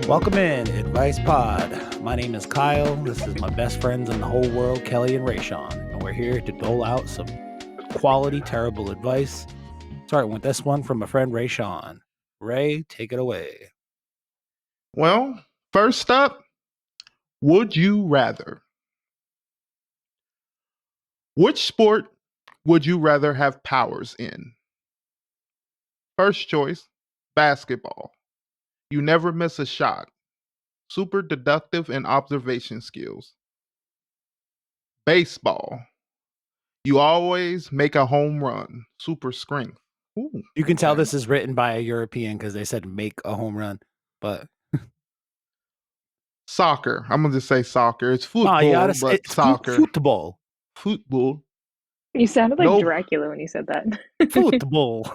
Welcome in, Advice Pod. My name is Kyle. This is my best friends in the whole world, Kelly and Raysean. And we're here to dole out some quality, terrible advice. Starting with this one from my friend Raysean. Ray, take it away. Well, first up, would you rather? Which sport would you rather have powers in? First choice, basketball. You never miss a shot. Super deductive and observation skills. Baseball. You always make a home run. Super strength. Ooh, You can tell okay. this is written by a European because they said make a home run. But Soccer. I'm going to just say soccer. It's no, you football, gotta say but it's soccer. football. Football. You sounded like No. Dracula when you said that. Football.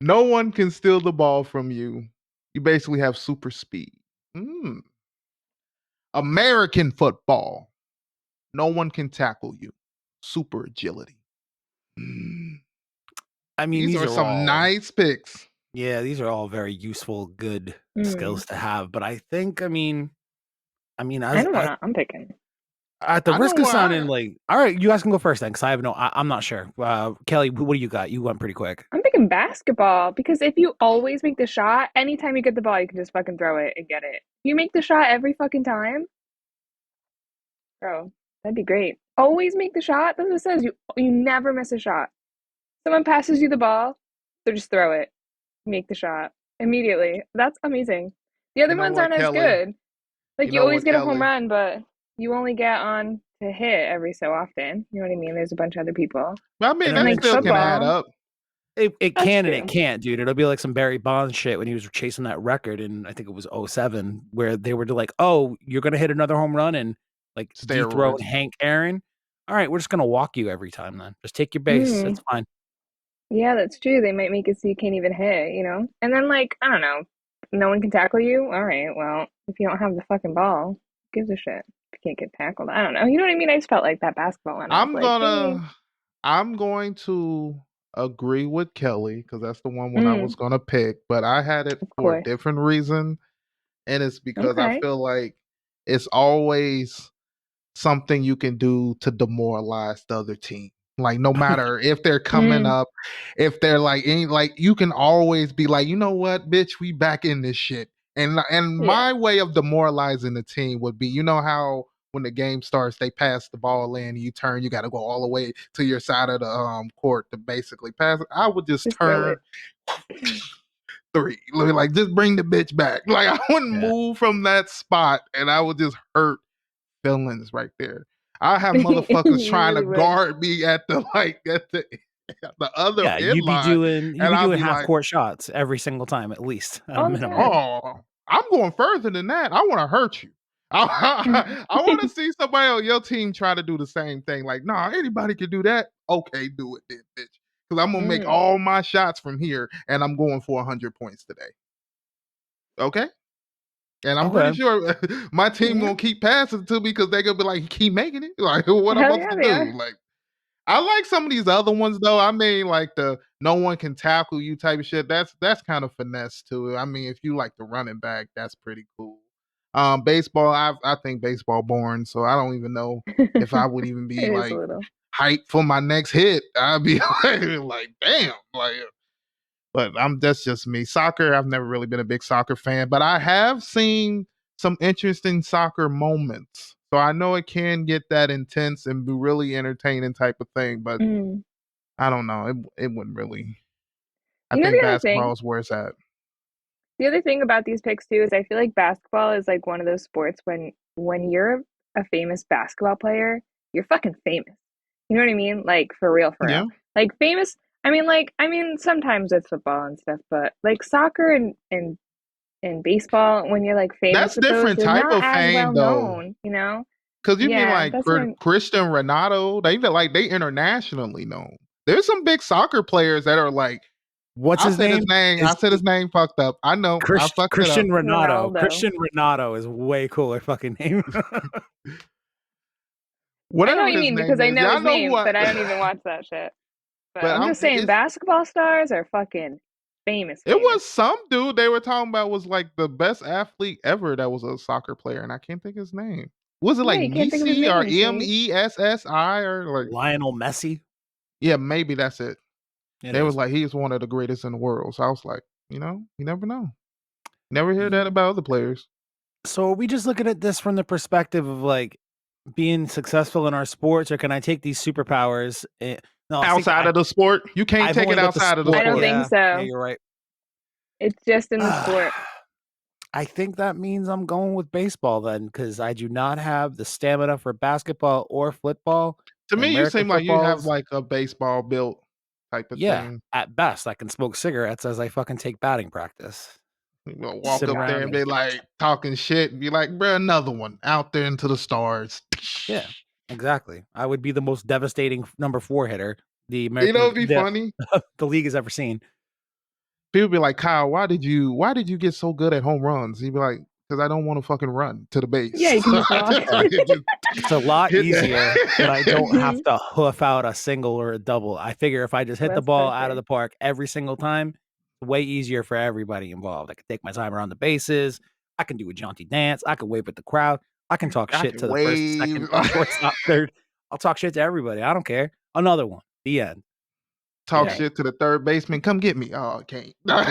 No one can steal the ball from you. You basically have super speed. American football. No one can tackle you. Super agility. I mean, These are some all nice picks. Yeah, these are all very useful, good skills Mm. to have. But I think, I mean, I don't know. I'm picking. at the I risk know of why. sounding like, all right, you guys can go first then, because I'm not sure. Kelly, what do you got? You went pretty quick. I'm picking basketball because if you always make the shot, anytime you get the ball, you can just fucking throw it and get it. You make the shot every fucking time, bro. That'd be great. Always make the shot. That's what it says. You never miss a shot. Someone passes you the ball, so just throw it. Make the shot immediately. That's amazing. The other You know ones what, aren't as Kelly? good. Like You you know always what, get a home Kelly? run, but you only get on to hit every so often. You know what I mean? There's a bunch of other people. I mean, And that like still can add football, up. It that's can and it true. can't, dude. It'll be like some Barry Bonds shit when he was chasing that record in, I think it was '07, where they were like, oh, you're going to hit another home run and like dethrone Steroids. Hank Aaron. All right, we're just going to walk you every time then. Just take your base. It's fine. Yeah, that's true. They might make it so you can't even hit, you know? And then, like, I don't know, no one can tackle you? All right, well, if you don't have the fucking ball, who gives a shit? If you can't get tackled, I don't know. You know what I mean? I just felt like that basketball one. I was like, hey. I'm going to agree with Kelly because that's the one I was Mm, gonna pick, but I had it of for a course. different reason, and it's because I Okay. feel like it's always something you can do to demoralize the other team. Like no matter if they're coming Mm, up, if they're like you can always be like, you know what, bitch, we back in this shit. And yeah. my way of demoralizing the team would be, you know how when the game starts, they pass the ball in, you turn, you got to go all the way to your side of the court to basically pass it. I would just Just throw turn it. three, like just bring the bitch back. Like I wouldn't Yeah. move from that spot, and I would just hurt feelings right there. I have motherfuckers You trying to really would. guard me at the other Yeah, end line, you'd and be I'll doing be half like, court shots every single time, at least, at a All the minimum. time. "Oh, I'm going further than that. I want to hurt you. I want to see somebody on your team try to do the same thing. Like, nah, anybody can do that. Okay, do it then, bitch. Because I'm gonna make Mm, all my shots from here, and I'm going for 100 points today. Okay." And I'm pretty Okay. sure my team yeah. gonna keep passing to me because they're gonna be like, keep making it. Like, what I'm Hell supposed yeah, to they do? are. Like, I like some of these other ones though. I mean, like the no one can tackle you type of shit. That's kind of finesse to it. I mean, if you like the running back, that's pretty cool. Baseball, I think baseball born, so I don't even know if I would even be It is a like little. hyped for my next hit. I'd be like damn, like. But that's just me. Soccer, I've never really been a big soccer fan, but I have seen some interesting soccer moments. So I know it can get that intense and be really entertaining type of thing, but Mm. I don't know. It wouldn't really. I You know think the other thing? basketball is where it's at. The other thing about these picks too is I feel like basketball is like one of those sports when you're a famous basketball player, you're fucking famous. You know what I mean? Like for real, for real. Yeah, Like famous. I mean sometimes with football and stuff, but like soccer and baseball, when you're like famous that's with those, different you're type not of as fame well though. known. You know? Because you mean Yeah, like that's what I'm. Christian Ronaldo, they internationally known. There's some big soccer players that are like What's his name? I Is said his name fucked up. I know I fucked it up. Christian Renato. Ronaldo. Christian Renato is way cooler fucking name. I know Whatever what you his mean name because I is, know y'all his know who name, I. but I don't even watch that shit. But But I'm I'm just saying, it's basketball stars are fucking famous. It was some dude they were talking about was like the best athlete ever that was a soccer player, and I can't think of his name. Was it Yeah, like you can't think of his Messi or name, see? Messi or like Lionel Messi. yeah, maybe that's it. It They was is. like he's one of the greatest in the world. So I was like, you never know. Never hear that Yeah. about other players. So are we just looking at this from the perspective of like being successful in our sports, or can I take these superpowers? No, I think Outside of the sport, you can't I've take only it got the outside of the I sport. don't sport. think Yeah, so. you're right. It's just in the sport. I think that means I'm going with baseball then, because I do not have the stamina for basketball or football. To me, you American seem like you have footballs, like a baseball built type of yeah, thing. at best, I can smoke cigarettes as I fucking take batting practice. You know, Just walk sit up there around and and be like talking shit and be like, bruh, another one out there into the stars. yeah, exactly. I would be the most devastating number 4 hitter the It'd be funny. the league has ever seen. People be like, Kyle, why did you get so good at home runs? He'd be like, because I don't want to fucking run to the base. Yeah, you can just walk. It's a lot hit easier, but I don't have Mhm. to hoof out a single or a double. I figure if I just hit the That's ball for out of sure. the park every single time, it's way easier for everybody involved. I can take my time around the bases. I can do a jaunty dance. I can wave at the crowd. I can talk I shit can to the first, second, wave. shortstop, third. I'll talk shit to everybody. I don't care. Another one. The end. Talk Yeah. shit to the third baseman. Come get me. Oh, I can't. Oh,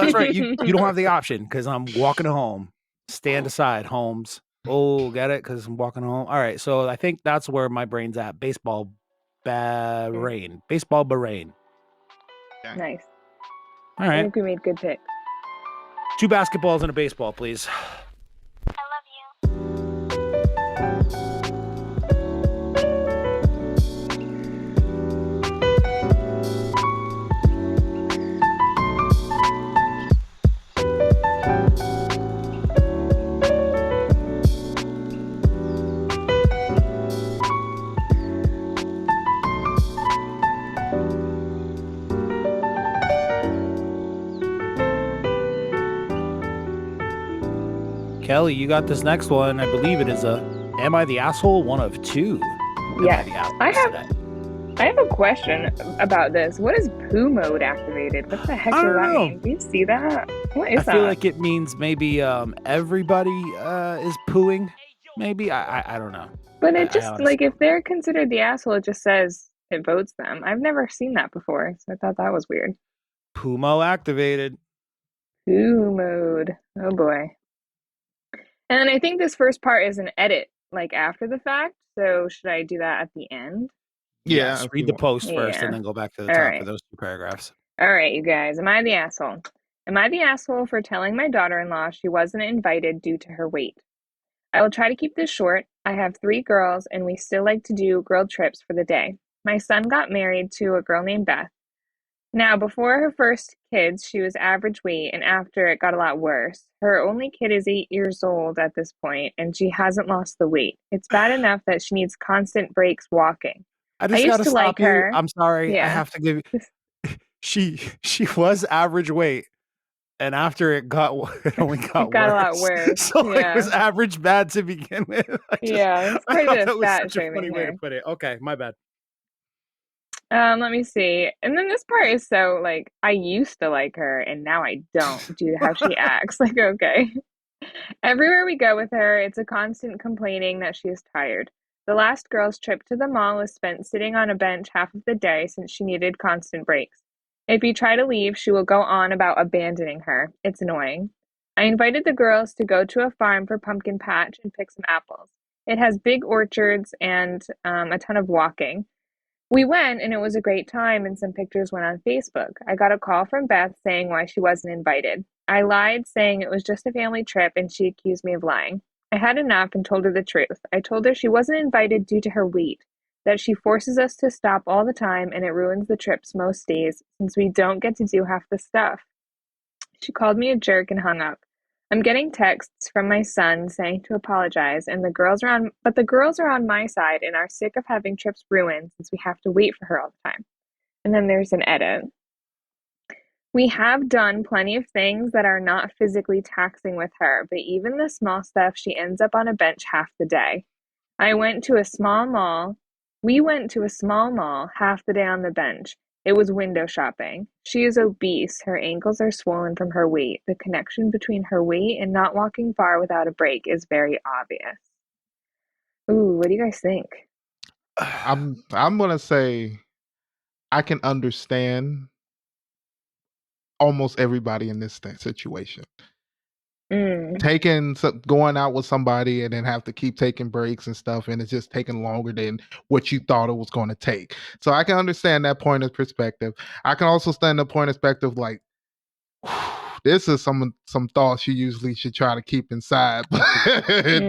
that's right. You don't have the option because I'm walking home. Stand aside, Holmes. Oh, get it? Because I'm walking home. All right. So I think that's where my brain's at. Baseball Bahrain. Baseball Bahrain. Nice. All I right. think we made good picks. 2 basketballs and a baseball, please. Kelly, you got this next one. I believe it is a Am I the Asshole? One of 2. Yes. I have today. I have a question about this. What is poo mode activated? What the heck I does don't that know. mean? Do you see that? What is I that? feel like it means maybe everybody is pooing. Maybe I don't know. But it I just honestly like if they're considered the asshole, it just says it votes them. I've never seen that before, so I thought that was weird. Pumo activated. Poo mode. Oh boy. And then I think this first part is an edit, like after the fact. So should I do that at the end? Yeah, Yes. if Read you the want. post first Yeah. and then go back to the All top for right. those 2 paragraphs. All right, you guys. Am I the asshole? Am I the asshole for telling my daughter-in-law she wasn't invited due to her weight? I will try to keep this short. I have 3 girls, and we still like to do girl trips for the day. My son got married to a girl named Beth. Now, before her first kids, she was average weight, and after it got a lot worse. Her only kid is 8 years old at this point, and she hasn't lost the weight. It's bad enough that she needs constant breaks walking. I I just used gotta to like stop you. her. I'm sorry. I Yeah. have to give you she was average weight. And after it only got It got a lot worse. worse. So it was Yeah. average bad to begin with. Yeah, there's I quite a thought bit that of was fat such a shaming funny way to here. put it. Okay, my bad. Let me see. And then this part is so like I used to like her and now I don't due to how she acts. Like, okay. Everywhere we go with her, it's a constant complaining that she is tired. The last girls' trip to the mall was spent sitting on a bench half of the day since she needed constant breaks. If you try to leave, she will go on about abandoning her. It's annoying. I invited the girls to go to a farm for pumpkin patch and pick some apples. It has big orchards and a ton of walking. We went and it was a great time, and some pictures went on Facebook. I got a call from Beth saying why she wasn't invited. I lied, saying it was just a family trip, and she accused me of lying. I had enough and told her the truth. I told her she wasn't invited due to her weight, that she forces us to stop all the time and it ruins the trips most days since we don't get to do half the stuff. She called me a jerk and hung up. I'm getting texts from my son saying to apologize, and the girls are on my side and are sick of having trips ruined since we have to wait for her all the time. And then there's an edit. We have done plenty of things that are not physically taxing with her, but even the small stuff, she ends up on a bench half the day. I went to a small mall. We went to a small mall half the day on the bench. It was window shopping. She is obese. Her ankles are swollen from her weight. The connection between her weight and not walking far without a break is very obvious. Ooh, what do you guys think? I'm gonna say I can understand almost everybody in this situation. Mm, Going out with somebody and then have to keep taking breaks and stuff, and it's just taking longer than what you thought it was going to take. So I can understand that point of perspective. I can also stand the point of perspective like this is some thoughts you usually should try to keep inside, but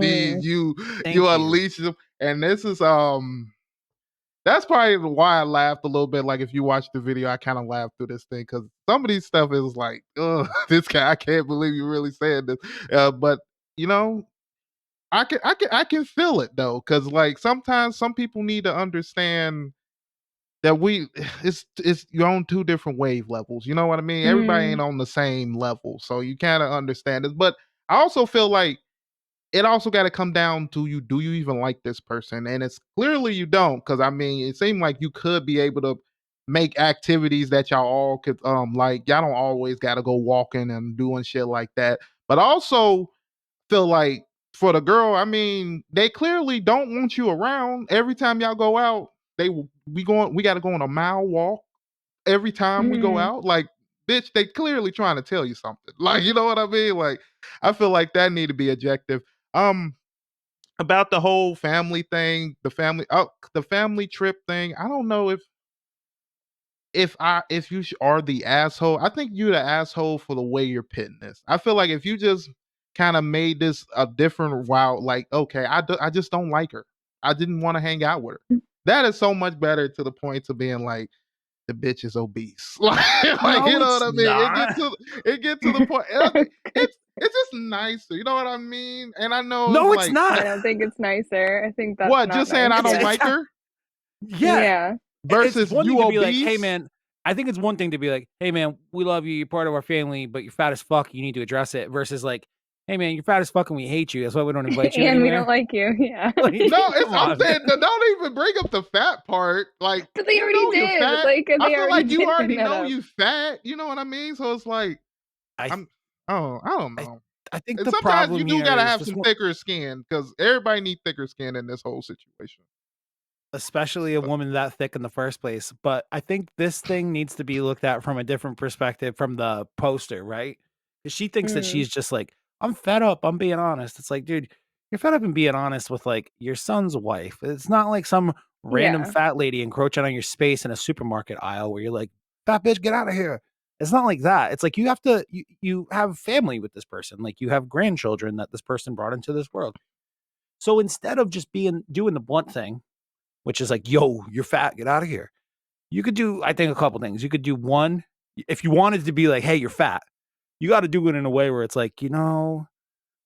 these mm, you Thank you. unleash them, and this is that's probably why I laughed a little bit. Like if you watch the video, I kind of laughed through this thing because some of these stuff is like, oh, this guy, I can't believe you really said this. But you know, I can feel it though, because like sometimes some people need to understand that it's you're on two different wave levels. You know what I mean? Everybody mm, ain't on the same level, so you kind of understand this. But I also feel like it also got to come down to you. Do you even like this person? And it's clearly you don't, because I mean, it seemed like you could be able to make activities that y'all all could like. Y'all don't always got to go walking and doing shit like that. But also feel like for the girl, I mean, they clearly don't want you around every time y'all go out. We got to go on a mile walk every time we go mm. out. Like, bitch, they clearly trying to tell you something. Like, you know what I mean? Like, I feel like that need to be objective. Um, about the whole family thing, the family trip thing. I don't know if you are the asshole. I think you're the asshole for the way you're pitting this. I feel like if you just kind of made this a different route, like okay, I just don't like her. I didn't want to hang out with her. That is so much better to the point to being like the bitch is obese. Like No, you know it's what I mean? not. It get to the point. It's just nicer. You know what I mean? And I know it's No, it's like I not. don't think it's nicer. I think that's what? not Just saying nice. I It's don't Yeah. like her yeah. Yeah. It's versus one thing you to be like, hey obese. man, I think it's one thing to be like, hey man, we love you, you're part of our family, but you're fat as fuck, you need to address it versus like, hey man, you're fat as fuck and we hate you. That's why we don't invite you And we don't anywhere. like you. Yeah. Like, No, it's come I'm on, saying man. don't even bring up the fat part. Like But they you already know you're did. fat. Like I they feel already like you did bring already that know up. you fat. You know what I mean? So it's like I I'm oh I don't I know. I think And the sometimes you problem do here gotta is have this some one. thicker skin because everybody needs thicker skin in this whole situation. Especially a But woman that thick in the first place. But I think this thing needs to be looked at from a different perspective from the poster, right? 'Cause she thinks that Mm, she's just like, I'm fed up. I'm being honest. It's like, dude, you're fed up and being honest with like your son's wife. It's not like some random yeah. fat lady encroaching on your space in a supermarket aisle where you're like, fat bitch, get out of here. It's not like that. It's like you have to you have family with this person. Like you have grandchildren that this person brought into this world. So instead of just being doing the blunt thing, which is like, "Yo, you're fat, get out of here." You could do, I think, a couple things. You could do one, if you wanted to be like, "Hey, you're fat," you got to do it in a way where it's like,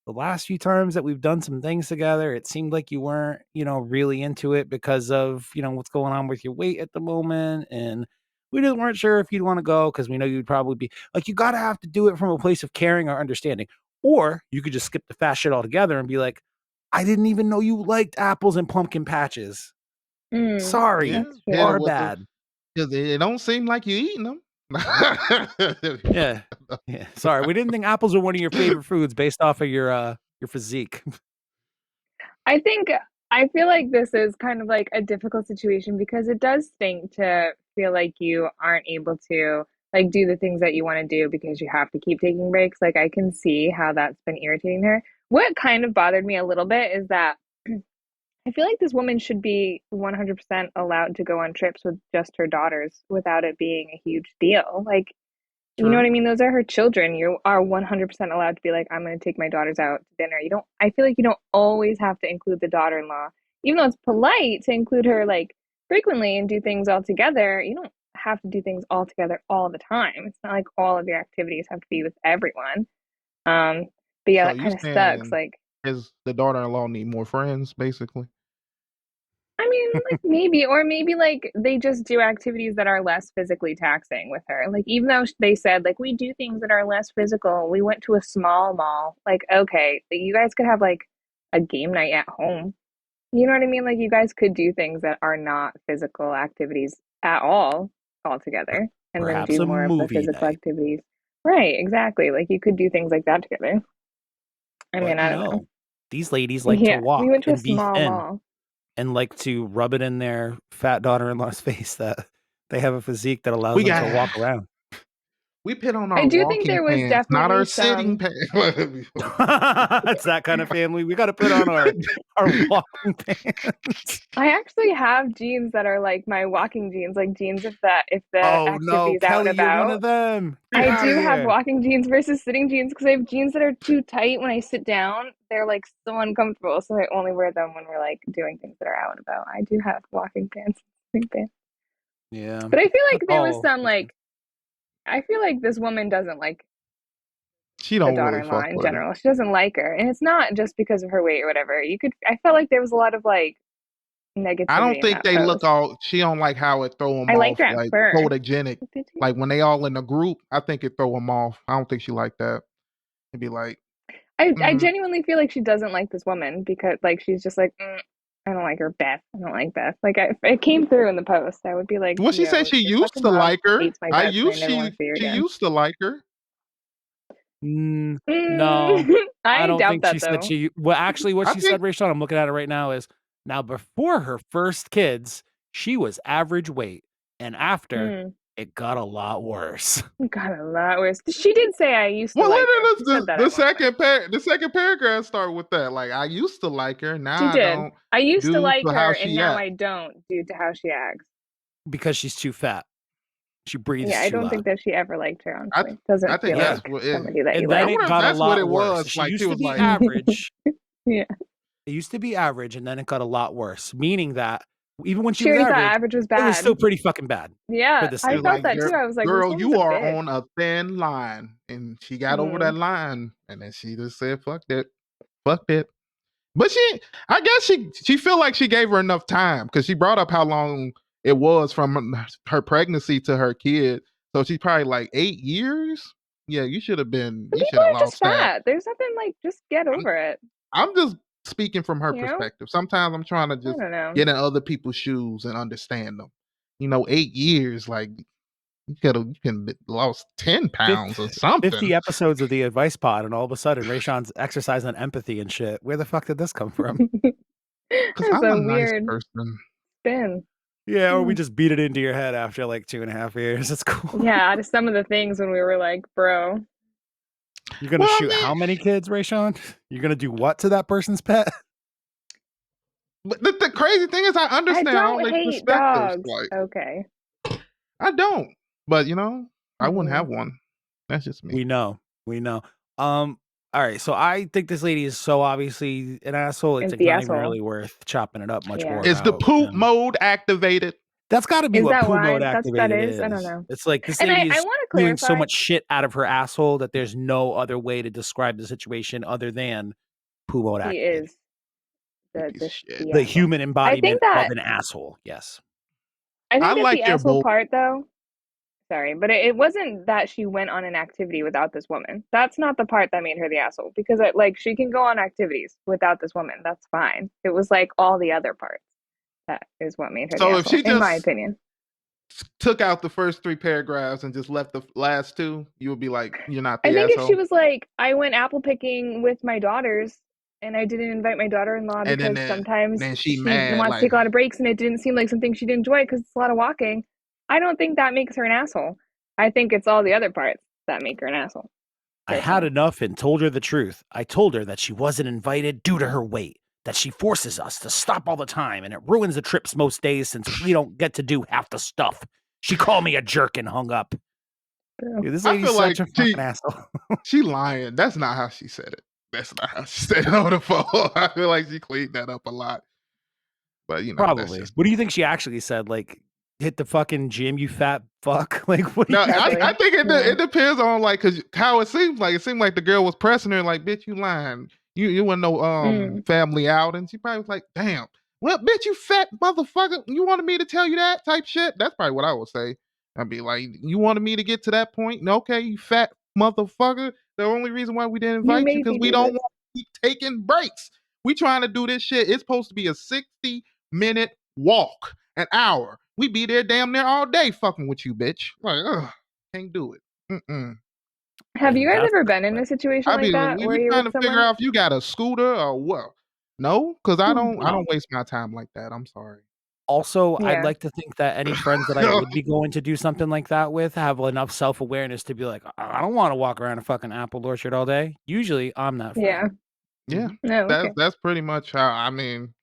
the last few times that we've done some things together, it seemed like you weren't, really into it because of, what's going on with your weight at the moment, and we just weren't sure if you'd want to go because we know you'd probably be like, you got to have to do it from a place of caring or understanding, or you could just skip the fat shit altogether and be like, I didn't even know you liked apples and pumpkin patches. Mm, yeah, Sorry, that's hit it true. our with the bad. because it don't seem like you eating them. Yeah. Yeah. Sorry, we didn't think apples are one of your favorite foods based off of your physique. I think I feel like this is kind of like a difficult situation because it does stink to feel like you aren't able to like do the things that you want to do because you have to keep taking breaks. Like I can see how that's been irritating her. What kind of bothered me a little bit is that I feel like this woman should be 100% allowed to go on trips with just her daughters without it being a huge deal. Like you know what True. I mean? Those are her children. You are 100% allowed to be like, I'm going to take my daughters out to dinner. You don't, I feel like you don't always have to include the daughter in law. Even though it's polite to include her like frequently and do things all together, you don't have to do things all together all the time. It's not like all of your activities have to be with everyone. Um, but yeah, So that you kind of sucks. saying Like, is the daughter-in-law need more friends, basically? I mean, like maybe, or maybe like they just do activities that are less physically taxing with her. Like, even though they said, like, we do things that are less physical, we went to a small mall. Like, okay, you guys could have like a game night at home. You know what I mean? Like, you guys could do things that are not physical activities at all. all together and then Perhaps do a more of the movie physical night. activities. Right, exactly. Like you could do things like that together. I mean, But I don't know. these ladies like to Yeah, we walk went to a and be small thin mall. and like to rub it in their fat daughter-in-law's face that they have a physique that allows We them to got walk around. we put on I our do think walking there was pants, not definitely our sitting some. pants. It's that kind of family. We got to put on our walking pants. I actually have jeans that are like my walking jeans, like jeans if the Oh no, activity's out and Kelly, you're one about. of them. Get I out of do have here. walking jeans versus sitting jeans because I have jeans that are too tight when I sit down. They're like so uncomfortable, so I only wear them when we're like doing things that are out and about. I do have walking pants, sitting pants. Yeah, But I feel like that's there was all. some like I feel like this woman doesn't like She the don't really daughter-in-law fuck in with her. general. She doesn't like her, and it's not just because of her weight or whatever. I felt like there was a lot of like I don't negativity in think that they look post. all. She don't like how it throw them I liked off, her at like first. photogenic. Did you? Like when they all in a group, I think it throw them off. I don't think she like that. It'd be like, I mm. genuinely feel like she doesn't like this woman because like she's just like I don't like her, Beth. I don't like Beth. Like it came through in the post. I would be like, Well, she said yo, she your used fucking to mom like her. hates my guts, and I never want to see her She again. used to like her. No, I I don't doubt think she that said though. she. Well, actually, what I she think. said, Rayshon, I'm looking at it right now, is now before her first kids, she was average weight, and after Mm, it got a lot worse. got a lot worse. She did say I used to Well, like her. She said that the at one point. the second paragraph start with that. Like I used to like her, She now I did. don't, I used to due like to her, how and she now act. I don't due to how she acts. Because she's too fat. She Yeah, breathes I too don't loud. think that she ever liked her, I honestly. I Doesn't think feel Yeah. that's like what it. somebody that you And I then like. it wonder if got a that's what lot it worse. was. She Like she used to was be like, average. Yeah. It used to be average, and then it got a lot worse, meaning that even when she She was already thought average, average was it was still bad. pretty fucking bad for Yeah, this I they're lady. felt like, that too. I was like, this girl, woman's you a are bitch. on a thin line, and she got over that Mm. line, and then she just said, "Fuck that, fuck that." But I guess she feel like she gave her enough time because she brought up how long it was from her pregnancy to her kid. So she's probably like 8 years. Yeah, you should But have people are just lost that. fat. There's nothing like just get I'm, over it. I'm just speaking from her You know? perspective. Sometimes I'm trying to I just don't know. get in other people's shoes and understand them. 8 years, like you can lost 10 pounds or 50 something. episodes of the advice pod, and all of a sudden Rayshon's exercising empathy and shit. Where the fuck did this come from? Because That's I'm a a nice weird person. spin. Yeah, or we Hmm. just beat it into your head after like 2.5 years. It's cool. Yeah, out of some of the things when we were like, bro. You're gonna Well, I shoot how mean, many kids, Rayshawn? You're gonna do what to that person's pet? but the crazy thing is, I I understand all don't their hate perspectives. dogs. Like, Okay. I don't, but I wouldn't Mm-mm. have one. That's just me. We know. All right, so I think this lady is so obviously an asshole. It's It's like the not even asshole. really worth chopping it up much Yeah. more Is the about. poop mode activated? That's got to be Is what that poo why? mode That's what that activated is? I don't is. know. It's like this And lady I is want to doing so clarify. much shit out of her asshole that there's no other way to describe the situation other than poo mode She activated. is You piece of shit. The asshole. human I think embodiment of that an asshole. Yes. I I think that the like your asshole boat. part though, sorry, but it wasn't that she went on an activity without this woman. That's not the part that made her the asshole because like she can go on activities without this woman. That's fine. It was like all the other parts that is what made her the So if asshole, she in my just opinion. took out the first three paragraphs and just left the last two, you would be like, you're not I the think if she asshole. was like, I went apple picking with my daughters and I didn't invite my daughter-in-law And because sometimes then she she mad wants to like, take a lot of breaks and it didn't seem like something she'd enjoy because it's a lot of walking. I don't think that makes her an asshole. I think it's all the other parts that make her an asshole. I had Personally. enough and told her the truth. I told her that she wasn't invited due to her weight, that she forces us to stop all the time, and it ruins the trips most days since we don't get to do half the stuff. She called me a jerk and hung up. Dude, this I lady's feel like such a fucking asshole. she lying. That's not how she said it. That's not how she said it on the phone. I feel like she cleaned that up a lot. But that's Probably. just What do you think she actually said? Like, hit the fucking gym, you fat fuck? Like, what do no. you think? I Probably. think Yeah. it depends on like because how it seems like. It seemed like the girl was pressing her like, "Bitch, you lying. You want no family out?" And she probably was like, "Damn, well, bitch, you fat motherfucker. You wanted me to tell you that type shit." That's probably what I would say. I'd be like, "You wanted me to get to that point? Okay, you fat motherfucker. The only reason why we didn't You invite you made because me we do don't this. want to keep taking breaks. We trying to do this shit. It's supposed to be a 60-minute walk. an hour. We be there damn near all day fucking with you, bitch. Like, ugh, can't do it. Mm-mm. Have you And guys that's ever the been in clip. a situation I like be that where you you're trying with to figure someone? out if you got a scooter or what? No, because I don't No. waste my time like that. I'm sorry. Also, I'd Yeah. like to think that any friends that I would be going to do something like that with have enough self-awareness to be like, I don't want to walk around a fucking apple orchard all day. Usually, I'm that Yeah. friend. Yeah, Mhm. No, okay. that's pretty much how. I mean,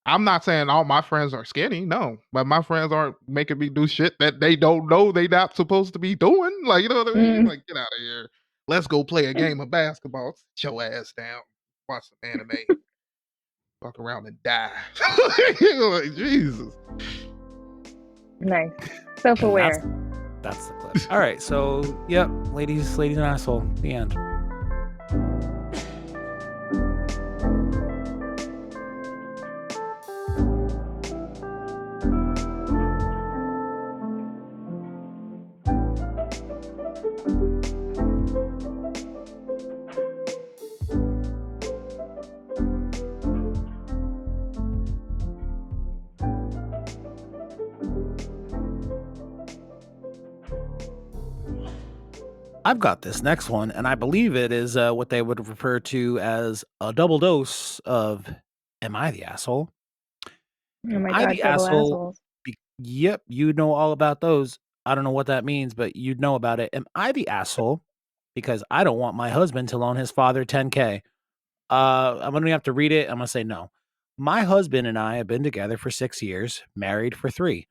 I'm not saying all my friends are skinny, no, but my friends aren't making me do shit that they don't know they not supposed to be doing. Like, you know what I mean? Mm. Like, get out of here. Let's go play a game of basketball. Sit your ass down. Watch some anime. Fuck around and die. Like, Jesus. Nice. And Self-aware. that's the clip. All right, so yep, ladies and asshole. The end. I've got this next one, and I believe it is what they would refer to as a double dose of "Am I the asshole?" Oh Am my I God, the double asshole? assholes. Yep, you know all about those. I don't know what that means, but you'd know about it. Am I the asshole because I don't want my husband to loan his father 10K? I'm gonna have to read it. I'm gonna say no. My husband and I have been together for 6 years, married for 3.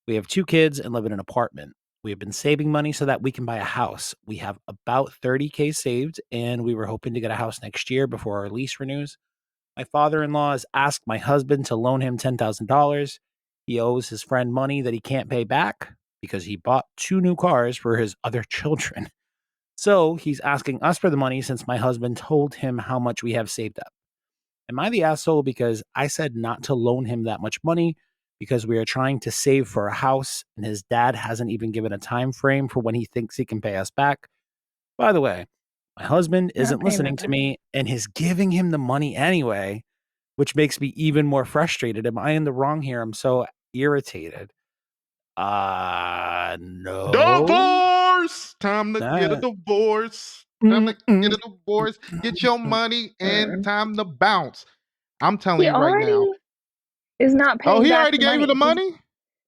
We have 2 kids and live in an apartment. We have been saving money so that we can buy a house. We have about 30K saved, and we were hoping to get a house next year before our lease renews. My father in law has asked my husband to loan him $10,000. He owes his friend money that he can't pay back because he bought 2 new cars for his other children. So he's asking us for the money since my husband told him how much we have saved up. Am I the asshole because I said not to loan him that much money because we are trying to save for a house and his dad hasn't even given a time frame for when he thinks he can pay us back? By the way, my husband Not isn't paying that listening to back. me and is giving him the money anyway, which makes me even more frustrated. Am I in the wrong here? I'm so irritated. No. Divorce! Time to get a Uh, divorce. Time mm, to get mm, a divorce. Get your mm. money and Mm. time to bounce. I'm telling He you right now. already is not Oh, paying he back already the gave you the money. He's money?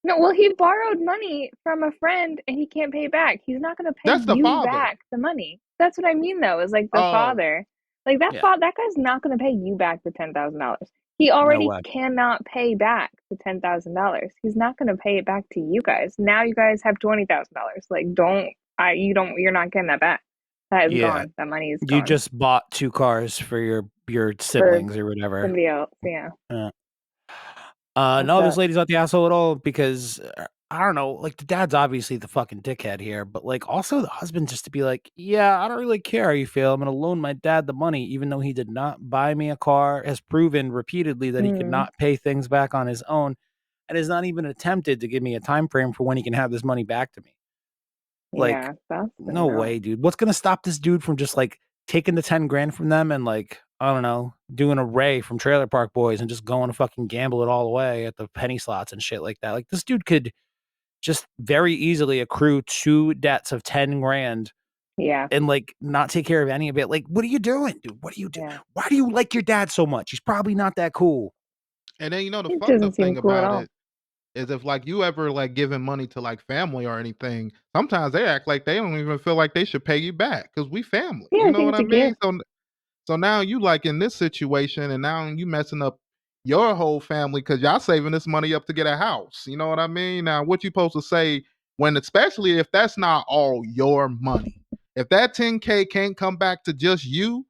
no, well, he borrowed money from a friend and he can't pay back. He's not going to pay That's the you father. back the money. That's what I mean, though, is like the Oh, father. Like Yeah, that guy's not going to pay you back the $10,000. He no already way. cannot pay back the $10,000. He's not going to pay it back to you guys. Now you guys have $20,000. Like, you're not getting that back. That is Yeah, gone. That money is you gone just bought 2 cars for your for siblings or whatever. somebody else. Yeah, Yeah. that No, this sucks. lady's not the asshole at all because I don't know. Like the dad's obviously the fucking dickhead here, but like also the husband just to be like, yeah, I don't really care how you feel. I'm gonna loan my dad the money, even though he did not buy me a car, has proven repeatedly that he could Mm, not pay things back on his own, and has not even attempted to give me a time frame for when he can have this money back to me. Like, yeah, that's the no no. way, dude. What's gonna stop this dude from just like taking the 10 grand from them and like, I don't know, doing a Ray from Trailer Park Boys and just going to fucking gamble it all away at the penny slots and shit like that. Like this dude could just very easily accrue 2 debts of 10 grand Yeah, and like not take care of any of it. Like, what are you doing, dude? What are you do? yeah. Why do you like your dad so much? He's probably not that cool. and then the It fucked doesn't up seem thing cool at about all. it is if like you ever like giving money to like family or anything, sometimes they act like they don't even feel like they should pay you back because we family. Yeah, You I know think what it's I a mean? gift. So now you like in this situation, and now you messing up your whole family because y'all saving this money up to get a house. You know what I mean? Now, what you supposed to say when, especially if that's not all your money, if that 10K can't come back to just you,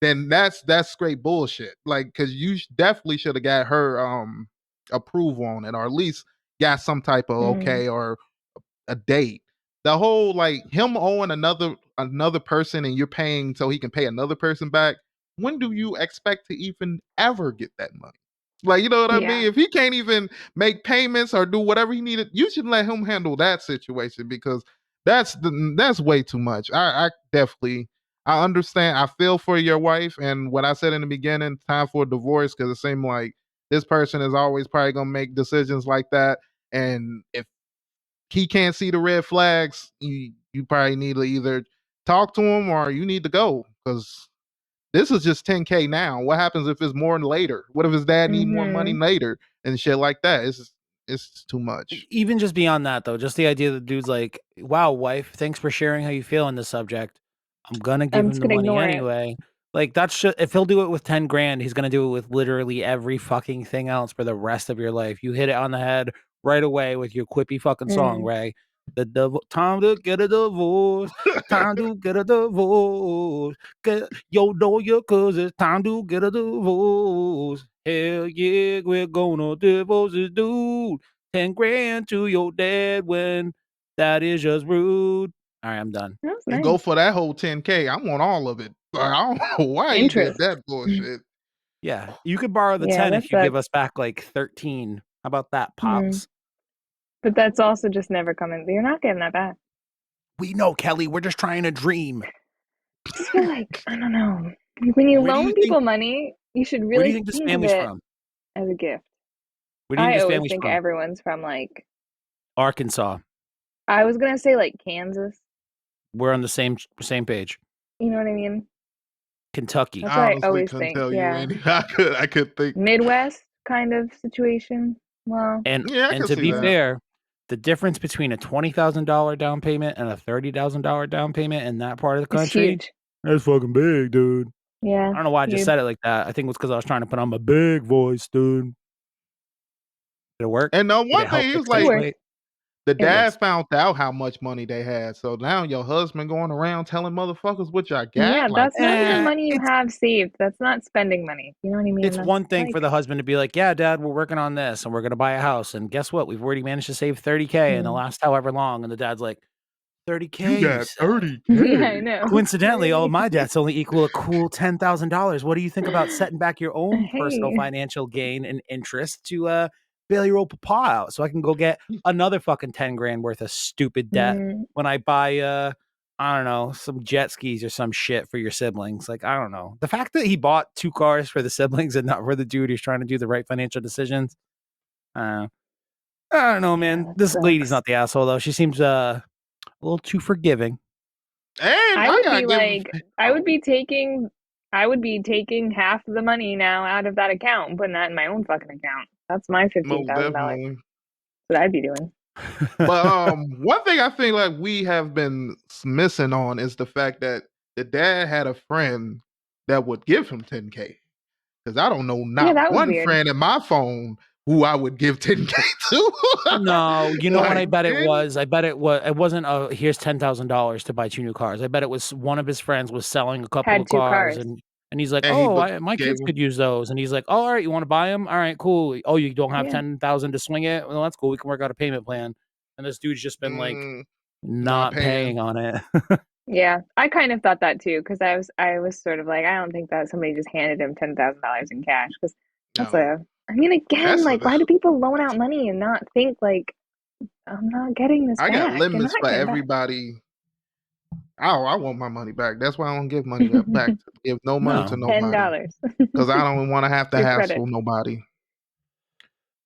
then that's straight bullshit. Like, because you definitely should have got her approval on it, or at least got some type of Mm, okay or a date. The whole like him owing another person and you're paying so he can pay another person back. When do you expect to even ever get that money? Like, you know what I yeah, mean? If he can't even make payments or do whatever he needed, you should let him handle that situation because that's way too much. I definitely I understand. I feel for your wife, and what I said in the beginning, time for a divorce because it seemed like this person is always probably gonna make decisions like that. And if he can't see the red flags, you probably need to either talk to him or you need to go, because this is just 10K now. What happens if it's more later? What if his dad need more money later and shit like that? It's too much. Even just beyond that, though, just the idea that the dude's like, wow, wife, thanks for sharing how you feel on this subject. I'm gonna give I'm him just the gonna money ignore it. anyway. Like, that's just, if he'll do it with 10 grand, he's gonna do it with literally every fucking thing else for the rest of your life. You hit it on the head right away with your quippy fucking song, Ray. Time to get a divorce. Time to get a divorce. Yo, know your cuz it's time to get a divorce. Hell yeah, we're gonna divorce this dude. 10 grand to your dad when that is just rude. All right, I'm done. That was And nice. go for that whole 10K. I want all of it. Like, I don't know why he did that bullshit. Yeah, you could borrow the Yeah, 10 that if you give sucks. us back like 13. How about that, Pops? But that's also just never coming. You're not getting that back. We know, Kelly. We're just trying to dream. I just feel like, I don't know. When you Where do you loan think? people money, you should Where do you really think this think of family's it from? as a gift. Where do you think I this always family's think from? everyone's from like, Arkansas. I was gonna say like Kansas. We're on the same page. You know what I mean? Kentucky. That's I what I honestly always couldn't think. tell you Yeah. any. I could think. Midwest kind of situation. Well, And Yeah, I can to see be that. fair, the difference between a $20,000 down payment and a $30,000 down payment in that part of the it's country, huge. that's fucking big, dude. Yeah. I don't know why I just said it like that. I think it was because I was trying to put on my big voice, dude. Did it work? And Did one it help thing, he was like, accentuate? the It works. dad found out how much money they had. So now your husband going around telling motherfuckers what y'all Yeah, got. Like, that's not even money you It's have saved. That's not spending money. You know what I mean? it's That's one thing like, for the husband to be like, yeah, Dad, we're working on this and we're gonna buy a house. And guess what? We've already managed to save 30K in the last however long. And the dad's like, 30K, you you got say? 30K. yeah, I know. Coincidentally, all 30. of my debts only equal a cool $10,000. What do you think about setting back your own personal Hey. financial gain and interest to bail your old papa out so I can go get another fucking 10 grand worth of stupid debt when I buy I don't know, some jet skis or some shit for your siblings. Like, I don't know. The fact that he bought 2 cars for the siblings and not for the dude who's trying to do the right financial decisions. I don't know, Yeah, man. that This lady's sucks. not the asshole though. She seems a little too forgiving. And I I would gotta be give like, I would be taking half the money now out of that account and putting that in my own fucking account. That's my most $15,000. That's definitely. what I'd be doing. But one thing I think like we have been missing on is the fact that the dad had a friend that would give him 10K. Because I don't know Yeah, not that was one weird. friend in my phone who I would give 10K to. No, you know what Like, I bet it man, was? I bet it wasn't here's $10,000 to buy 2 new cars. I bet it was one of his friends was selling a couple Had of two cars cars. and he's like, and he "Oh, would my gave kids him could use those." And he's like, "Oh, all right, you want to buy them? All right, cool. Oh, you don't have Yeah. 10,000 to swing it? Well, that's cool. We can work out a payment plan." And this dude's just been like not not paying. paying on it. Yeah, I kind of thought that too because I was sort of like I don't think that somebody just handed him $10,000 in cash because that's No. a I mean again That's like why do people loan out money and not think like I'm not getting this I got back? You're limits not for getting back. everybody. I want my money back. That's why I don't give money back. Give no money to No. nobody. $10. Because I don't want to have to Your credit. hassle nobody.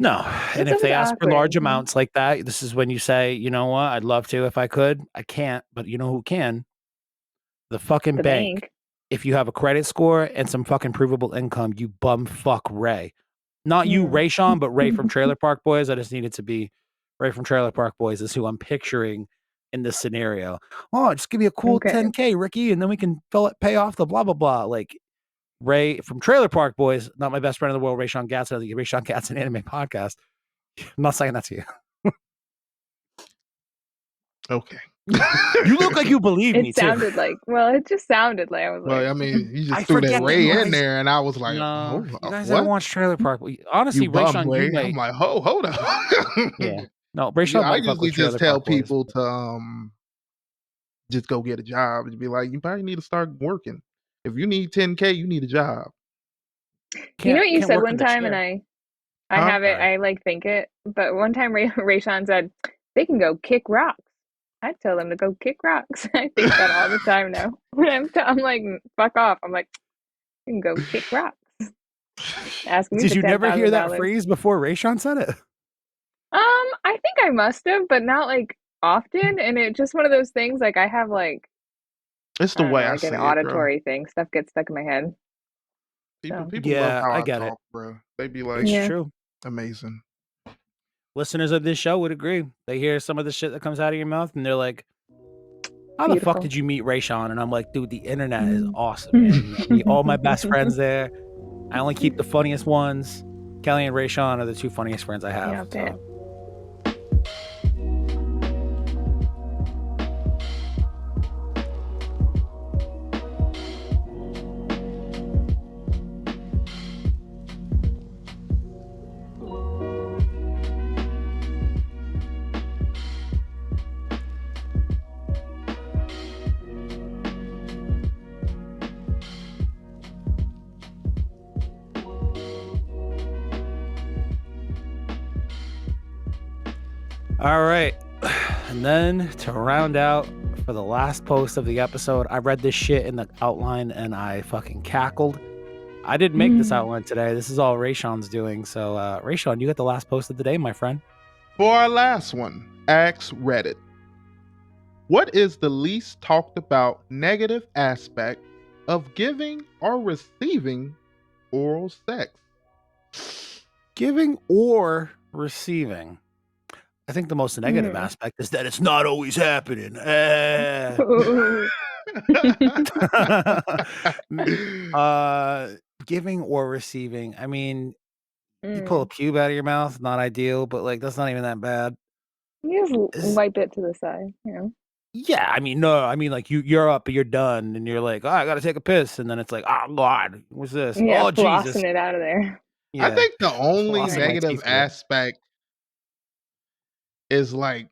No. And It's if always they ask for awkward. large amounts like that, this is when you say, "You know what? I'd love to if I could. I can't, but you know who can? The fucking The bank. bank. If you have a credit score and some fucking provable income, you bum fuck Ray. Not you, Yeah. Raysean, but Ray from Trailer Park Boys. I just needed to be Ray from Trailer Park Boys is who I'm picturing in this scenario. Oh, just give me a cool Okay. 10K, Ricky, and then we can pay off the blah blah blah. Like Ray from Trailer Park Boys, not my best friend in the world, Raysean Gatson of the Raysean Gatson Anime Podcast. I'm not saying that to you. Okay. You look like you believe me It too. sounded like well, it just sounded like I was Well, like I mean, you I just threw that forget that you Ray in guys. there, and I was like, No, oh, you guys haven't what? watched Trailer Park. You Honestly, bum Raysean, you Ray. I'm might. like, hold up. Yeah. No, Yeah, Raysean I might fuck usually with just Trailer tell Park Boys. people to just go get a job and be like, you probably need to start working. If you need 10K, you need a job. you know what you Can't said work in one the time and chair. I Huh? have it Sorry. I like think it, but one time Rayshawn said they can go kick rocks. I tell them to go kick rocks. I think that all the time now. When I'm like, fuck off. I'm like, you can go kick rocks. Ask me Did for you never hear that $10,000. phrase before Raysean said it? I think I must have, but not like often. And it just one of those things. Like I have like It's I the don't know, way I like an say it, bro. auditory thing. Stuff gets stuck in my head. So People love Yeah, how I I get it. talk, bro. They be like It's yeah, true. amazing. Listeners of this show would agree. They hear some of the shit that comes out of your mouth and they're like, how the fuck beautiful. did you meet Raysean? And I'm like, dude, the internet is Mm. awesome, man. I meet all my best friends there. I only keep the funniest ones. Kelly and Raysean are the two funniest friends I have. Yeah, I bet. So. All right. And then to round out for the last post of the episode, I read this shit in the outline and I fucking cackled. I didn't make this outline today. This is all Raysean's doing. So, Raysean, you got the last post of the day, my friend. For our last one, ask Reddit. What is the least talked about negative aspect of giving or receiving oral sex? Giving or receiving. I think the most negative aspect is that it's not always happening. Giving or receiving. I mean, you pull a pube out of your mouth, not ideal, but like that's not even that bad. You just wipe it to the side, you know. Yeah, I mean, no, I mean like you're up, you're done, and you're like, oh, I gotta take a piss, and then it's like, oh God, what's this? Yeah, Oh Jesus. flossing it out of there. Yeah. I think the only Flossing my negative teeth with it. aspect is like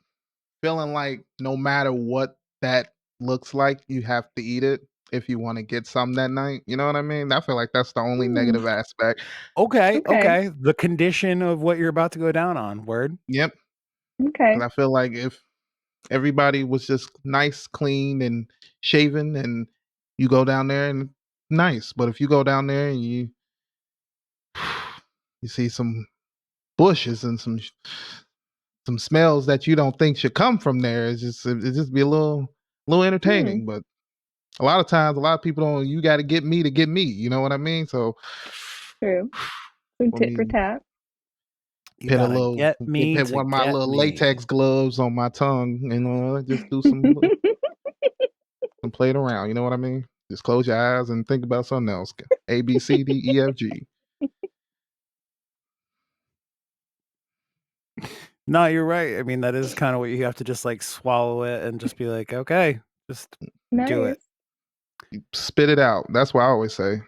feeling like no matter what that looks like, you have to eat it if you want to get some that night. You know what I mean? I feel like that's the only negative aspect. Okay. Okay. The condition of what you're about to go down on. Word. Yep. Okay. And I feel like if everybody was just nice, clean, and shaven, and you go down there and nice, but if you go down there and you see some bushes and some smells that you don't think should come from there, it just be a little entertaining. But a lot of times, a lot of people don't. You got to get me to get me. You know what I mean? So True. Some for tit for me, tat. You gotta get me put to one of my get little me. latex gloves on my tongue and just do some playing around. You know what I mean? Just close your eyes and think about something else. A B C D E F G. No, you're right. I mean, that is kind of what you have to just like swallow it and just be like, okay, just do it. Nice. Spit it out. That's what I always say.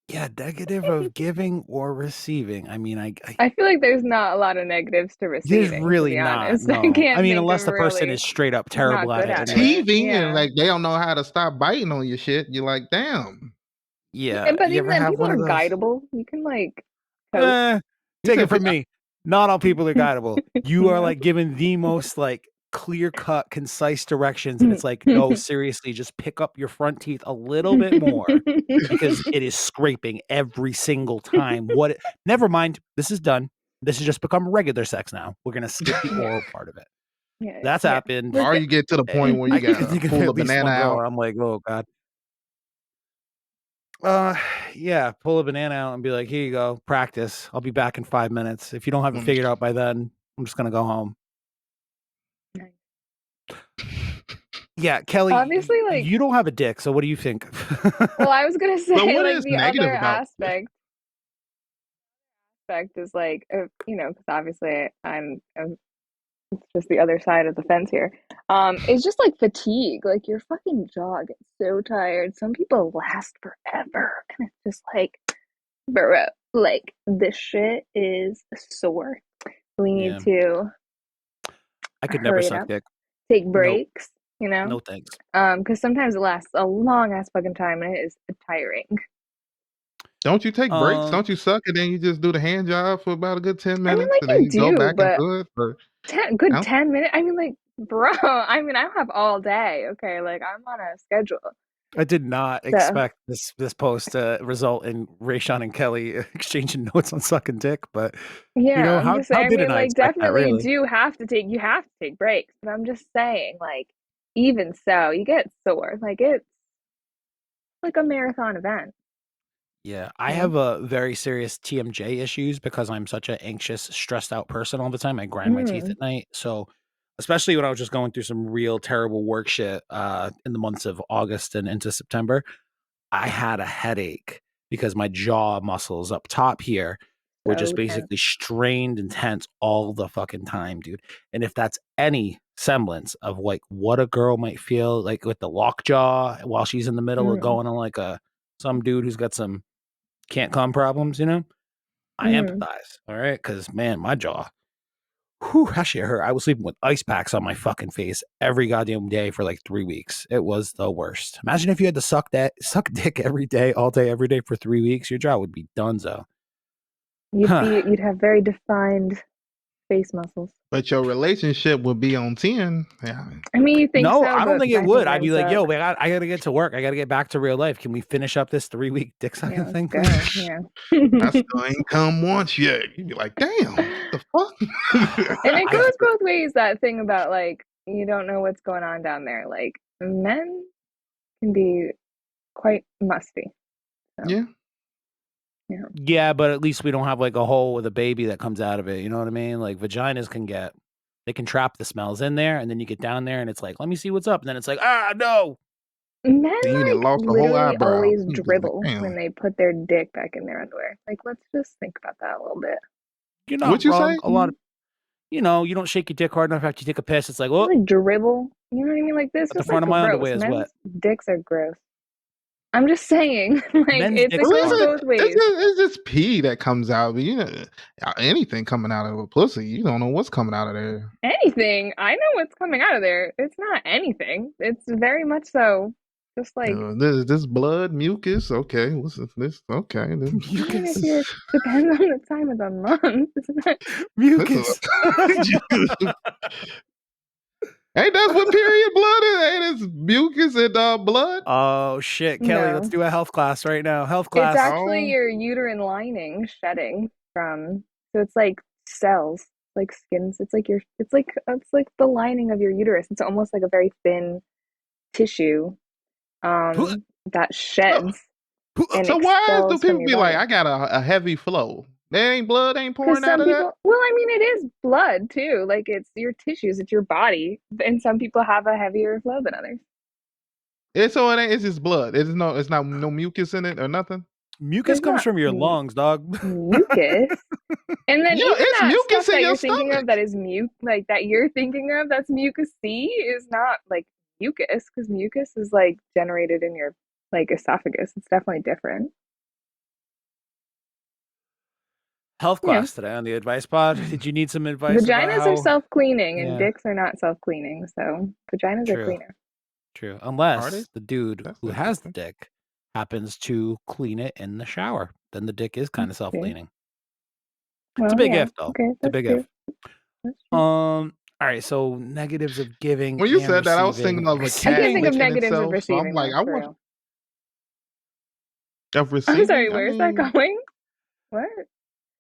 Yeah, negative of giving or receiving. I mean, I feel like there's not a lot of negatives to there's receiving, really to be not. honest. No, I can't I mean, think unless of the person really is straight up not terrible at good it, at and it. Teething Yeah. and like they don't know how to stop biting on your shit. You're like, damn. yeah. But You even ever then, have people one are of those? guidable. You can like cope. Take it from me. Not all people are guidable. You are like given the most like clear cut, concise directions, and it's like, no, seriously, just pick up your front teeth a little bit more because it is scraping every single time. Never mind. This is done. This has just become regular sex now. We're gonna skip the oral part of it. Yeah, That's happened. Or you get to the point where you I can got think to of pull at a least banana one girl out. where I'm like, oh God. Yeah, pull a banana out and be like, here you go, practice. I'll be back in 5 minutes. If you don't have it figured out by then, I'm just gonna go home. Yeah, Kelly, obviously, like, you don't have a dick, so what do you think? well, I was gonna say, But what like, is the negative other about aspect is like, you know, because obviously it's just the other side of the fence here. It's just like fatigue. Like your fucking jaw gets so tired. Some people last forever, and it's just like, bro, like this shit is sore. We need to I could never hurry it suck up, dick. take Nope. breaks, you know? No thanks. Because sometimes it lasts a long ass fucking time and it is tiring. Don't you take breaks? Don't you suck and then you just do the hand job for about a good 10 I mean, minutes like and then you you go do, back but into it? Or 10 minutes. I mean, like, bro. I mean, I have all day. Okay, like I'm on a schedule. I did not So expect this post to result in Raysean and Kelly exchanging notes on sucking dick, but yeah, I'm just saying. how I didn't mean, I like, expect that definitely really? do have to take you have to take breaks, but I'm just saying, like, even so, you get sore. Like it's like a marathon event, Yeah, I you know. have a very serious TMJ issues because I'm such an anxious, stressed out person all the time. I grind my teeth Mm, at night. So, especially when I was just going through some real terrible work shit in the months of August and into September, I had a headache because my jaw muscles up top here were just so tense. basically strained and tense all the fucking time, dude. And if that's any semblance of like what a girl might feel like with the lockjaw while she's in the middle of Mm, going on like a some dude who's got some can't come problems, I mm. empathize. All right. Cause man, my jaw, whew, that shit hurt. I was sleeping with ice packs on my fucking face every goddamn day for like 3 weeks. It was the worst. Imagine if you had to suck dick every day, all day, every day for 3 weeks. Your jaw would be donezo. Huh. You'd have very defined face muscles. But your relationship would be on 10. Yeah. I mean, you think No, so, I don't but think it I think would. I'd mine be like, yo, sucks. man, I gotta get to work. I gotta get back to real life. Can we finish up this 3 week dick Yeah, sucking let's thing, go. please? Yeah. I still ain't come once yet. You'd be like, damn, the fuck? And it I goes both ways, that thing about like you don't know what's going on down there. Like men can be quite musty. So, Yeah. yeah. Yeah, but at least we don't have like a hole with a baby that comes out of it. You know what I mean? Like vaginas they can trap the smells in there, and then you get down there and it's like, let me see what's up. And then it's like, ah, no. Men Then you done like lost a whole literally eyebrow. always You'd be like, dribble when damn. they put their dick back in their underwear. Like, let's just think about that a little bit. You're What not you wrong. say? A lot of, you don't shake your dick hard enough after you take a piss. It's like, They oh, like dribble. You know what I mean? Like this, but the just like front of my gross. underwear is wet. Men's dicks are gross. I'm just saying, like Men's it dicks goes are both ways. It's just pee that comes out. But anything coming out of a pussy, you don't know what's coming out of there. Anything. I know what's coming out of there. It's not anything. It's very much so just like, This blood, mucus. Okay, what's this? Okay, I mean, if Mucus. you're depends on the time of the month. It's not, this Mucus. is ain't that what period blood is? Ain't it mucus and blood? Oh shit, Kelly, let's no. do a health class right now. Health It's class. actually Oh, your uterine lining shedding from, so it's like cells, like skins. It's like the lining of your uterus. It's almost like a very thin tissue that sheds and so why do expels from people your be like, body. I got a heavy flow? There ain't blood ain't Because pouring out some of that. people, well, I mean, it is blood too. Like it's your tissues, it's your body. And some people have a heavier flow than others. It ain't. It's just blood. It's not no mucus in it or nothing. Mucus There's comes not from your lungs, dog. mucus. And then even It's that stuff mucus in that your you're thinking of stomach. that is like that you're thinking of that's mucus-y is not like mucus, because mucus is like generated in your like esophagus. It's definitely different. Health Yeah. class today on the advice pod. Did you need some advice about Vaginas are how? self-cleaning and Yeah, dicks are not self-cleaning. So vaginas are true, cleaner. true. Are they? Unless the dude That's who has the interesting. dick happens to clean it in the shower, then the dick is kind of self See? cleaning. It's a Well, big yeah. if, though. Okay, It's a that's big true. if. That's true. All right. So negatives of giving When you and said that, I was thinking receiving. of a I cat can't think of Receiving. licking negatives of itself. So I'm receiving like, though, I for want real. of I'm sorry, receiving. I where's that mean, going? What? Can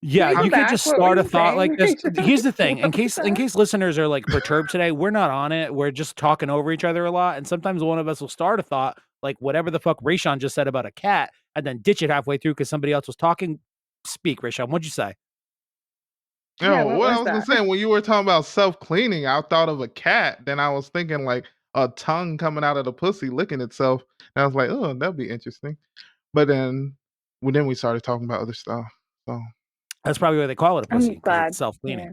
Yeah, we how, go you could back? just What were start a you thought saying, like this. Rachel? Here's the thing: What was in that? case listeners are like perturbed today, we're not on it. We're just talking over each other a lot, and sometimes one of us will start a thought like whatever the fuck Raysean just said about a cat, and then ditch it halfway through because somebody else was talking. Speak, Raysean. What'd you say? Yeah, what what I was was gonna that? say when you were talking about self cleaning, I thought of a cat. Then I was thinking like a tongue coming out of the pussy licking itself. And I was like, oh, that'd be interesting. But then we started talking about other stuff. So That's probably why they call it a I'm pussy because it's glad. self cleaning. Yeah.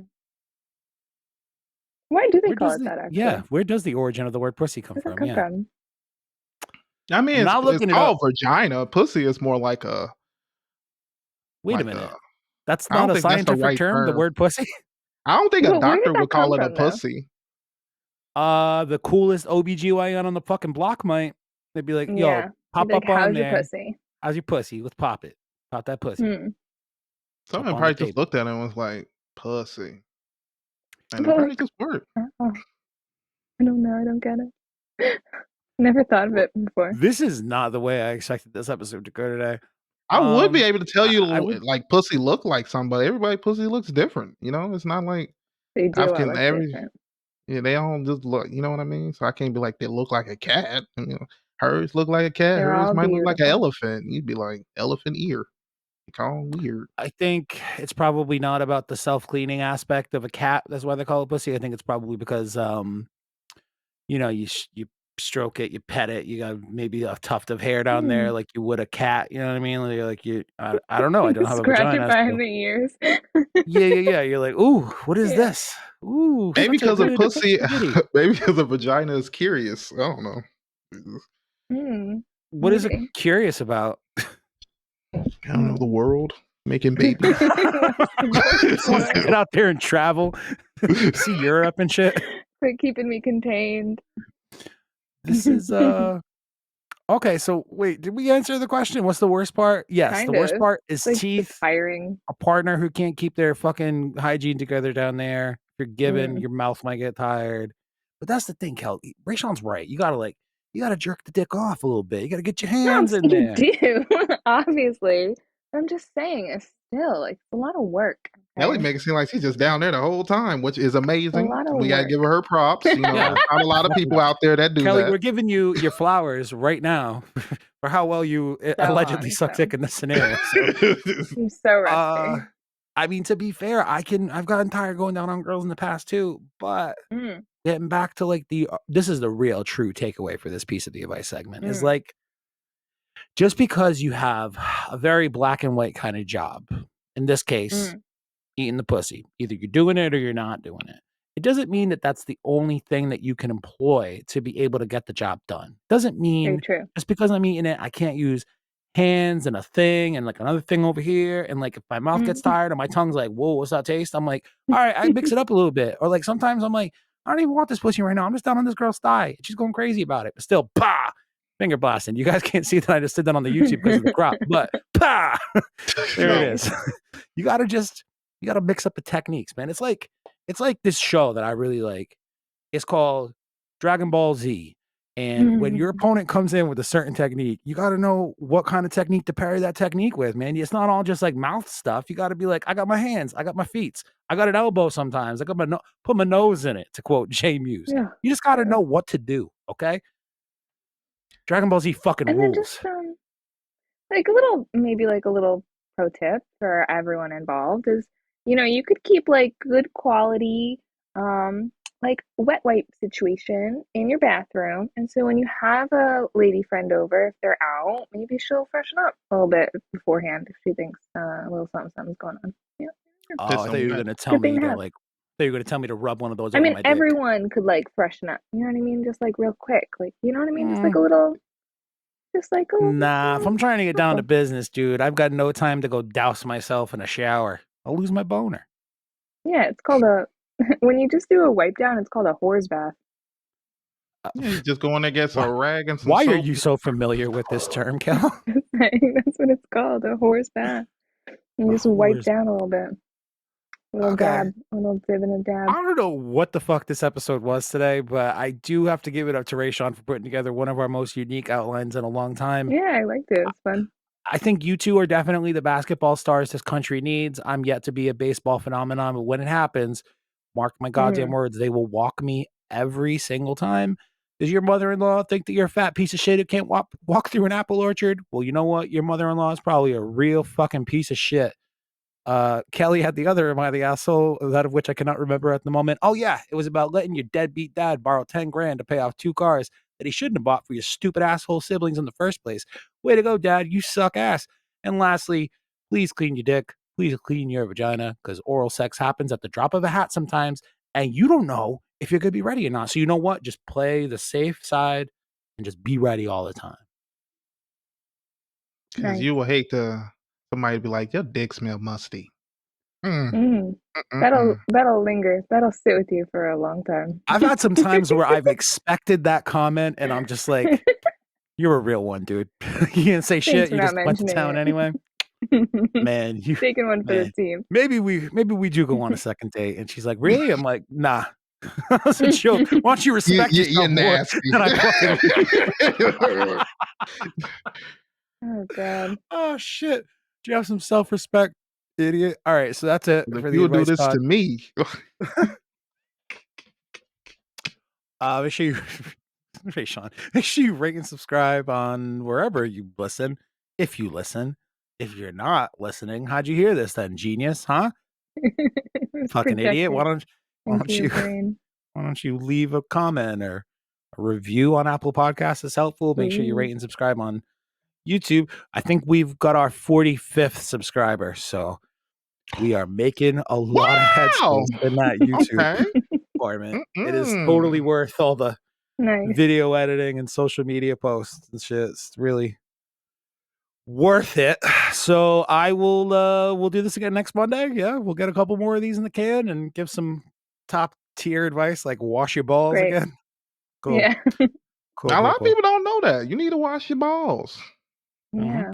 Why do they Where call does it the that actually? where does the origin of the word pussy come Where does that from? come Yeah, from? I mean, I'm not it's looking it up. called vagina. Pussy is more like a Wait a like minute. a. That's I not don't a think that's the scientific right term. The term. word pussy. I don't think a But where did doctor that would come call it a from though? pussy. The coolest OBGYN on the fucking block might. They'd be like, yo, Yeah. You'd pop be like, up on how's your there. pussy? How's your pussy? Let's pop it. Pop that pussy Hmm. up Someone on the probably just table. looked at it and was like, pussy. And it But probably like, just worked. oh, I don't know. I don't get it. Never thought of it before. This is not the way I expected this episode to go today. I would be able to tell you I would. like pussy look like somebody. Everybody pussy looks different. You know, it's not like They do all African look every. different. Yeah, they all just look. You know what I mean? So I can't be like they look like a cat. You know, hers look like a cat. They're Hers all might look like an beautiful. elephant. You'd be like elephant ear. You call them weird. I think it's probably not about the self-cleaning aspect of a cat. That's why they call it pussy. I think it's probably because you stroke it, you pet it, you got maybe a tuft of hair down there like you would a cat. You know what I mean? I don't know. I don't have a Scratch it vagina. behind So. the ears. Yeah. You're like, ooh, what is this? Ooh, Maybe such a because a good pussy. kitty. Maybe because a vagina is curious. I don't know. What is it Maybe. curious about? I don't know, the world making babies. Wants to get out there and travel, see Europe and shit. Quit keeping me contained. This is okay. So wait, did we answer the question? What's the worst part? Yes, Kind the worst of. part is Like teeth. tiring. A partner who can't keep their fucking hygiene together down there. If you're given, your mouth might get tired. But that's the thing, Kel. Raysean's right. You gotta jerk the dick off a little bit. You gotta get your hands in there. You do, obviously. I'm just saying, it's still like a lot of work. Ellie makes it seem like she's just down there the whole time, which is amazing. A lot of We gotta work. give her props. You know, Yeah. there's not a lot of people out there that do Kelly, that. we're giving you your flowers right now for how well you allegedly suck dick in this scenario. So, I'm so rusty. I mean, to be fair, I've gotten tired going down on girls in the past too, but getting back to like this is the real true takeaway for this piece of the advice segment is like, just because you have a very black and white kind of job, in this case, eating the pussy, either you're doing it or you're not doing it. It doesn't mean that that's the only thing that you can employ to be able to get the job done. Doesn't mean just because I'm eating it, I can't use hands and a thing and like another thing over here. And like if my mouth gets tired and my tongue's like, whoa, what's that taste? I'm like, all right, I mix it up a little bit. Or like sometimes I'm like, I don't even want this pussy right now. I'm just down on this girl's thigh. She's going crazy about it. But still, bah, finger blasting. You guys can't see that I just did that on the YouTube because of the crop. But bah, there it is. You gotta mix up the techniques, man. It's like this show that I really like. It's called Dragon Ball Z. And when your opponent comes in with a certain technique, you got to know what kind of technique to parry that technique with, man. It's not all just like mouth stuff. You got to be like, I got my hands, I got my feet, I got an elbow sometimes, I got put my nose in it, to quote Jay Muse. Yeah, you just got to know what to do, okay? Dragon Ball Z fucking rules. And then just maybe a little pro tip for everyone involved is, you could keep like good quality like wet wipe situation in your bathroom, and so when you have a lady friend over, if they're out, maybe she'll freshen up a little bit beforehand if she thinks a little something's going on. Yeah. Oh, I thought you were gonna tell me to like. They were gonna tell me to rub one of those. I mean, my everyone could like freshen up. You know what I mean? Just like real quick, like you know what I mean? Just like a little. Nah, if I'm trying to get down to business, dude, I've got no time to go douse myself in a shower. I'll lose my boner. Yeah, it's called when you just do a wipe down, it's called a whore bath. Yeah, you just go in there, get a rag and some Why soap. are you so familiar with this term, Cal? That's what it's called, a horse bath. You just wipe down a little bit. A little dab, a little dib and a dab. I don't know what the fuck this episode was today, but I do have to give it up to Raysean for putting together one of our most unique outlines in a long time. Yeah, I liked it. It was fun. I think you two are definitely the basketball stars this country needs. I'm yet to be a baseball phenomenon, but when it happens, mark my goddamn words, they will walk me every single time. Does your mother-in-law think that you're a fat piece of shit who can't walk through an apple orchard? Well, you know what? Your mother-in-law is probably a real fucking piece of shit. Kelly had the other Am I the Asshole, that of which I cannot remember at the moment. Oh yeah, it was about letting your deadbeat dad borrow 10 grand to pay off 2 cars that he shouldn't have bought for your stupid asshole siblings in the first place. Way to go, Dad. You suck ass. And lastly, please clean your dick. Please clean your vagina, because oral sex happens at the drop of a hat sometimes, and you don't know if you're going to be ready or not. So you know what? Just play the safe side and just be ready all the time. Because you will hate somebody be like, your dick smell musty. That'll linger. That'll sit with you for a long time. I've had some times where I've expected that comment, and I'm just like, you're a real one, dude. You didn't say shit. You just went to town anyway. Man, you taking one for the team. Maybe we do go on a second date. And she's like, really? I'm like, nah, That's a joke. Why don't you respect You're yourself more nasty. than I fucking Oh god. Oh shit. Do you have some self-respect, idiot? All right, so that's it If for the you would do advice this to pod. me, Make sure you hey Sean, make sure you rate and subscribe on wherever you listen. If you listen. If you're not listening, how'd you hear this then? Genius, huh? Fucking idiot. Why don't into your you brain. why don't you leave a comment or a review on Apple Podcasts is helpful. Make sure you rate and subscribe on YouTube. I think we've got our 45th subscriber, so we are making a lot of headspace in that YouTube okay. department. It is totally worth all the Nice. video editing and social media posts and shit. It's really worth it. So I will we'll do this again next Monday. Yeah, we'll get a couple more of these in the can and give some top tier advice like wash your balls Great. again. Cool. Yeah. Cool. A lot of people don't know that. You need to wash your balls. Yeah.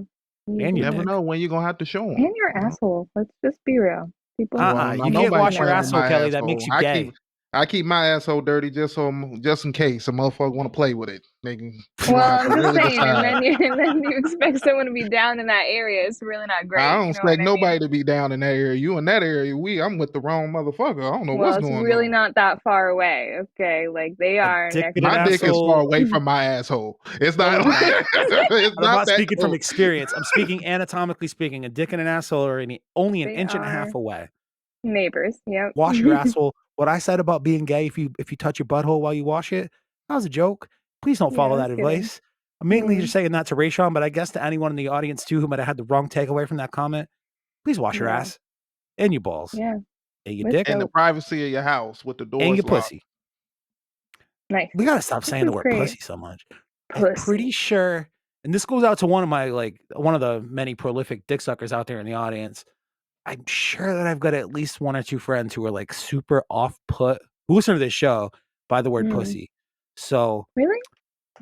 And You your never dick. know when you're gonna have to show them. And your asshole. Let's just be real. People. You can't wash your asshole, Kelly. That makes you gay. I keep my asshole dirty just in case a motherfucker want to play with it. They can, Well, I'm just really saying, decide. and then you expect someone to be down in that area. It's really not great. I don't you know expect what nobody I mean? to be down in that area. You in that area, I'm with the wrong motherfucker. I don't know Well, what's it's going really on. not that far away. Okay, like they are dick next. in an My dick is asshole. far away from my asshole. It's not. It's I'm not that speaking from close. experience. I'm speaking anatomically speaking. A dick and an asshole are only an They inch and a half are away. neighbors. Yep. Wash your asshole. What I said about being gay, if you touch your butthole while you wash it, that was a joke. Please don't Yeah, follow I that was kidding. advice. I'm mainly just saying that to Raysean, but I guess to anyone in the audience too who might have had the wrong takeaway from that comment, please wash your Yeah. ass and your balls Yeah. and your With dick In the soap. privacy of your house with the doors and your locked. pussy. Nice. We gotta stop This saying the is word great. pussy so much. I'm pretty Pussy. sure, and this goes out to one of the many prolific dick suckers out there in the audience. I'm sure that I've got at least one or two friends who are like super off put who listen to this show by the word pussy. So Really?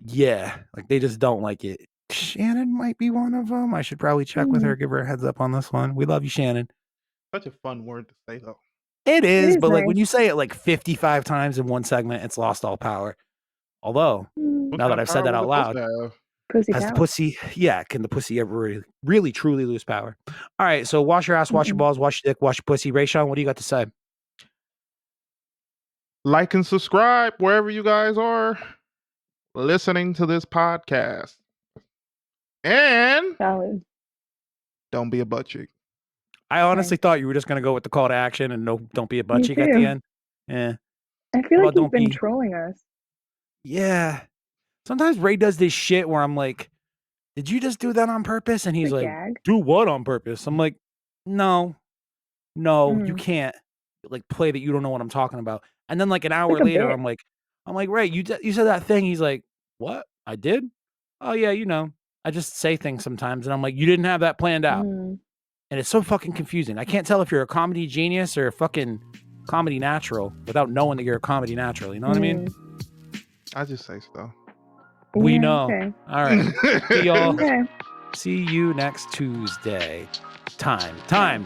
yeah, like they just don't like it. Shannon might be one of them. I should probably check with her, give her a heads up on this one. We love you, Shannon. Such a fun word to say though. It is, but like nice. when you say it like 55 times in one segment, it's lost all power. Although, now that I've said that out loud, Pussy has the power. pussy, can the pussy ever really truly lose power? All right, so wash your ass, wash your balls, wash your dick, wash your pussy. Raysean, what do you got to say? Like and subscribe wherever you guys are listening to this podcast. And Solid. don't be a butt cheek. I honestly thought you were just going to go with the call to action and no, don't be a butt cheek at the end. Yeah. I feel How like about you've been trolling us. Yeah. Sometimes Ray does this shit where I'm like, did you just do that on purpose? And he's A like, gag. do what on purpose? I'm like, no, you can't like play that you don't know what I'm talking about. And then like an hour later, I'm like, Ray, you said that thing. He's like, what? I did? Oh yeah, I just say things sometimes. And I'm like, you didn't have that planned out. And it's so fucking confusing. I can't tell if you're a comedy genius or a fucking comedy natural without knowing that you're a comedy natural. You know what I mean? I just say so. We know. Okay. All right. See y'all. Okay. See you next Tuesday. Time.